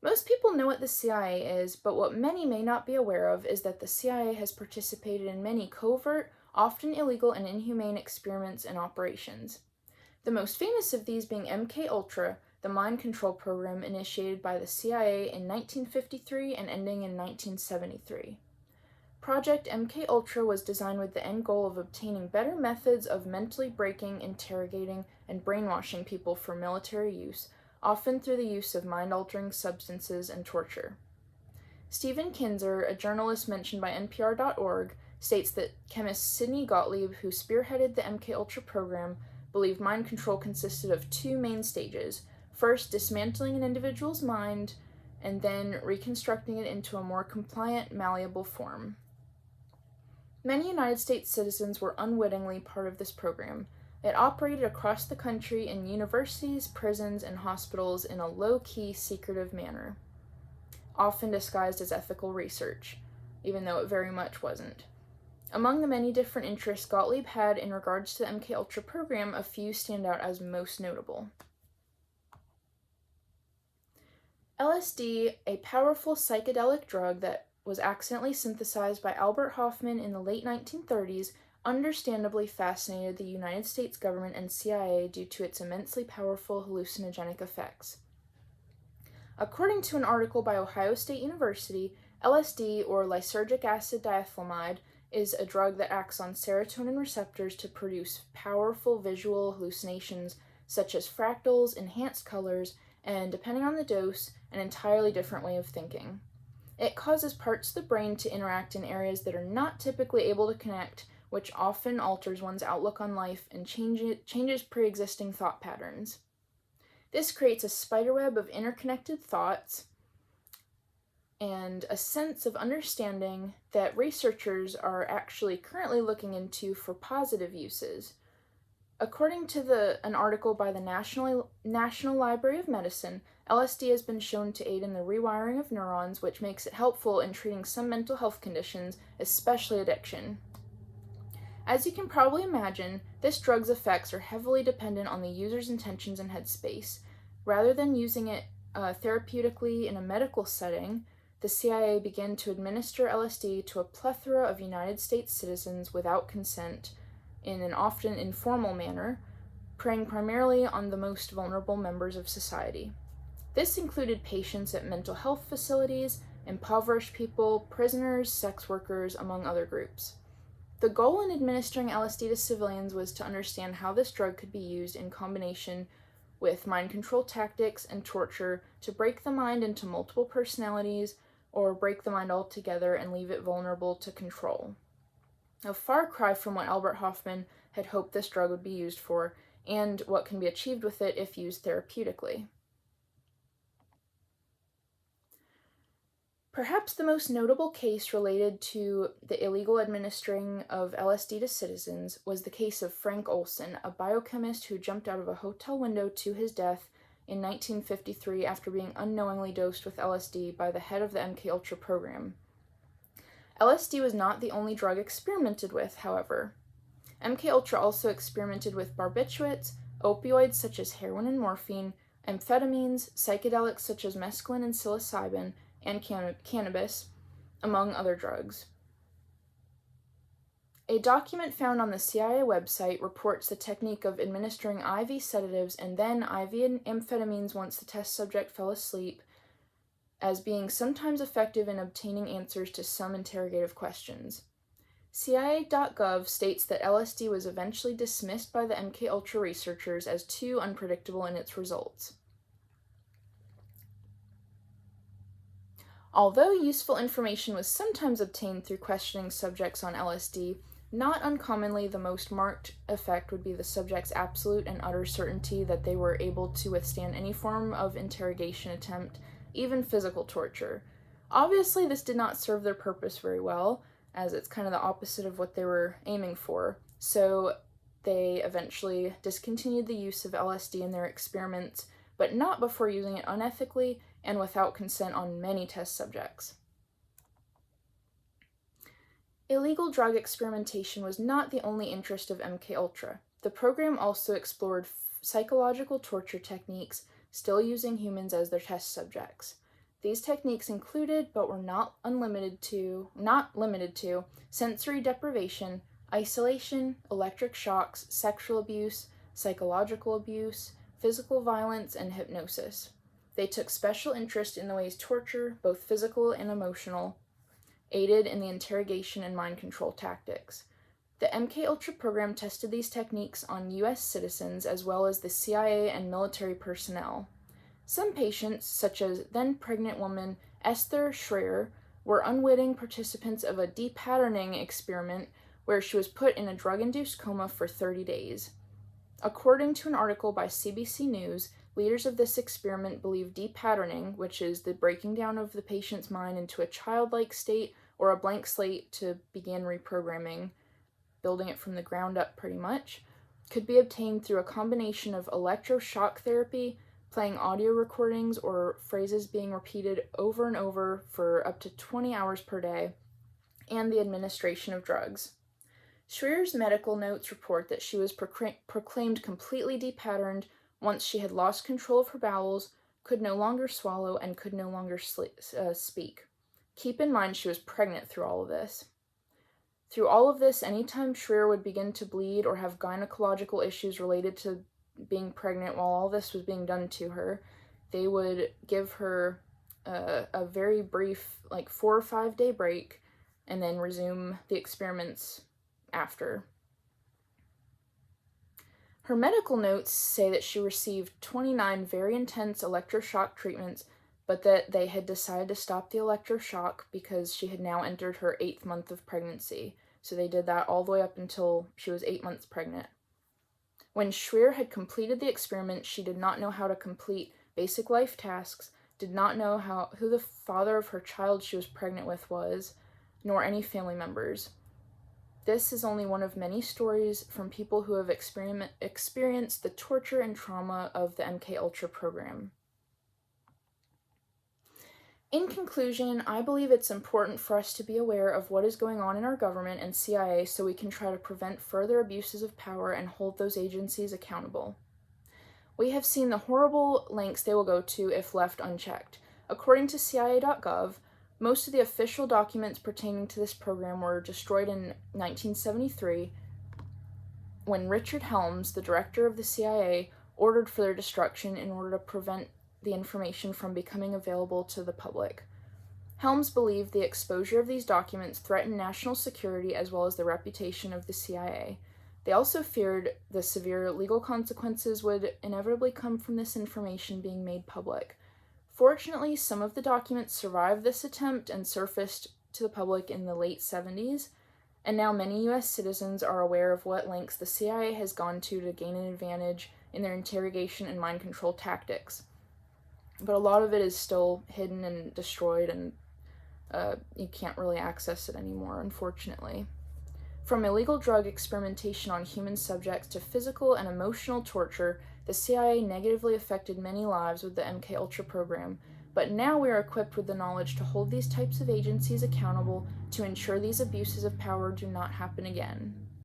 Most people know what the CIA is, but what many may not be aware of is that the CIA has participated in many covert, often illegal and inhumane experiments and operations. The most famous of these being MKUltra, the mind control program initiated by the CIA in 1953 and ending in 1973. Project MKUltra was designed with the end goal of obtaining better methods of mentally breaking, interrogating, and brainwashing people for military use, often through the use of mind-altering substances and torture. Stephen Kinzer, a journalist mentioned by NPR.org, states that chemist Sidney Gottlieb, who spearheaded the MKUltra program, believed mind control consisted of two main stages. First, dismantling an individual's mind, and then reconstructing it into a more compliant, malleable form. Many United States citizens were unwittingly part of this program. It operated across the country in universities, prisons, and hospitals in a low-key, secretive manner, often disguised as ethical research, even though it very much wasn't. Among the many different interests Gottlieb had in regards to the MKUltra program, a few stand out as most notable. LSD, a powerful psychedelic drug that was accidentally synthesized by Albert Hofmann in the late 1930s, understandably fascinated the United States government and CIA due to its immensely powerful hallucinogenic effects. According to an article by Ohio State University, LSD, or lysergic acid diethylamide, is a drug that acts on serotonin receptors to produce powerful visual hallucinations such as fractals, enhanced colors, and, depending on the dose, an entirely different way of thinking. It causes parts of the brain to interact in areas that are not typically able to connect, which often alters one's outlook on life and changes pre-existing thought patterns. This creates a spiderweb of interconnected thoughts and a sense of understanding that researchers are actually currently looking into for positive uses. According to an article by the National Library of Medicine, LSD has been shown to aid in the rewiring of neurons, which makes it helpful in treating some mental health conditions, especially addiction. As you can probably imagine, this drug's effects are heavily dependent on the user's intentions and headspace. Rather than using it therapeutically in a medical setting, the CIA began to administer LSD to a plethora of United States citizens without consent, in an often informal manner, preying primarily on the most vulnerable members of society. This included patients at mental health facilities, impoverished people, prisoners, sex workers, among other groups. The goal in administering LSD to civilians was to understand how this drug could be used in combination with mind control tactics and torture to break the mind into multiple personalities or break the mind altogether and leave it vulnerable to control. A far cry from what Albert Hofmann had hoped this drug would be used for, and what can be achieved with it if used therapeutically. Perhaps the most notable case related to the illegal administering of LSD to citizens was the case of Frank Olson, a biochemist who jumped out of a hotel window to his death in 1953 after being unknowingly dosed with LSD by the head of the MKUltra program. LSD was not the only drug experimented with, however. MKUltra also experimented with barbiturates, opioids such as heroin and morphine, amphetamines, psychedelics such as mescaline and psilocybin, and cannabis, among other drugs. A document found on the CIA website reports the technique of administering IV sedatives and then IV amphetamines once the test subject fell asleep as being sometimes effective in obtaining answers to some interrogative questions. CIA.gov states that LSD was eventually dismissed by the MKUltra researchers as too unpredictable in its results. Although useful information was sometimes obtained through questioning subjects on LSD, not uncommonly the most marked effect would be the subject's absolute and utter certainty that they were able to withstand any form of interrogation attempt, even physical torture. Obviously, this did not serve their purpose very well, as it's kind of the opposite of what they were aiming for, so they eventually discontinued the use of LSD in their experiments, but not before using it unethically and without consent on many test subjects. Illegal drug experimentation was not the only interest of MKUltra. The program also explored psychological torture techniques, still using humans as their test subjects. These techniques included, but were not limited to, sensory deprivation, isolation, electric shocks, sexual abuse, psychological abuse, physical violence, and hypnosis. They took special interest in the ways torture, both physical and emotional, aided in the interrogation and mind control tactics. The MKUltra program tested these techniques on U.S. citizens as well as the CIA and military personnel. Some patients, such as then-pregnant woman Esther Schreier, were unwitting participants of a depatterning experiment where she was put in a drug-induced coma for 30 days. According to an article by CBC News, leaders of this experiment believe depatterning, which is the breaking down of the patient's mind into a childlike state or a blank slate to begin reprogramming, building it from the ground up pretty much, could be obtained through a combination of electroshock therapy, playing audio recordings, or phrases being repeated over and over for up to 20 hours per day, and the administration of drugs. Schreier's medical notes report that she was proclaimed completely depatterned once she had lost control of her bowels, could no longer swallow, and could no longer speak. Keep in mind she was pregnant through all of this. Through all of this, anytime Schreier would begin to bleed or have gynecological issues related to being pregnant while all this was being done to her, they would give her a very brief, 4 or 5 day break, and then resume the experiments after. Her medical notes say that she received 29 very intense electroshock treatments, but that they had decided to stop the electroshock because she had now entered her 8th month of pregnancy. So they did that all the way up until she was 8 months pregnant. When Schreier had completed the experiment, she did not know how to complete basic life tasks, did not know who the father of her child she was pregnant with was, nor any family members. This is only one of many stories from people who have experienced the torture and trauma of the MKUltra program. In conclusion, I believe it's important for us to be aware of what is going on in our government and CIA so we can try to prevent further abuses of power and hold those agencies accountable. We have seen the horrible lengths they will go to if left unchecked. According to CIA.gov, most of the official documents pertaining to this program were destroyed in 1973 when Richard Helms, the director of the CIA, ordered for their destruction in order to prevent the information from becoming available to the public. Helms believed the exposure of these documents threatened national security as well as the reputation of the CIA. They also feared the severe legal consequences would inevitably come from this information being made public. Fortunately, some of the documents survived this attempt and surfaced to the public in the late 70s, and now many U.S. citizens are aware of what lengths the CIA has gone to gain an advantage in their interrogation and mind control tactics. But a lot of it is still hidden and destroyed, and you can't really access it anymore, unfortunately. From illegal drug experimentation on human subjects to physical and emotional torture, the CIA negatively affected many lives with the MKUltra program, but now we are equipped with the knowledge to hold these types of agencies accountable to ensure these abuses of power do not happen again.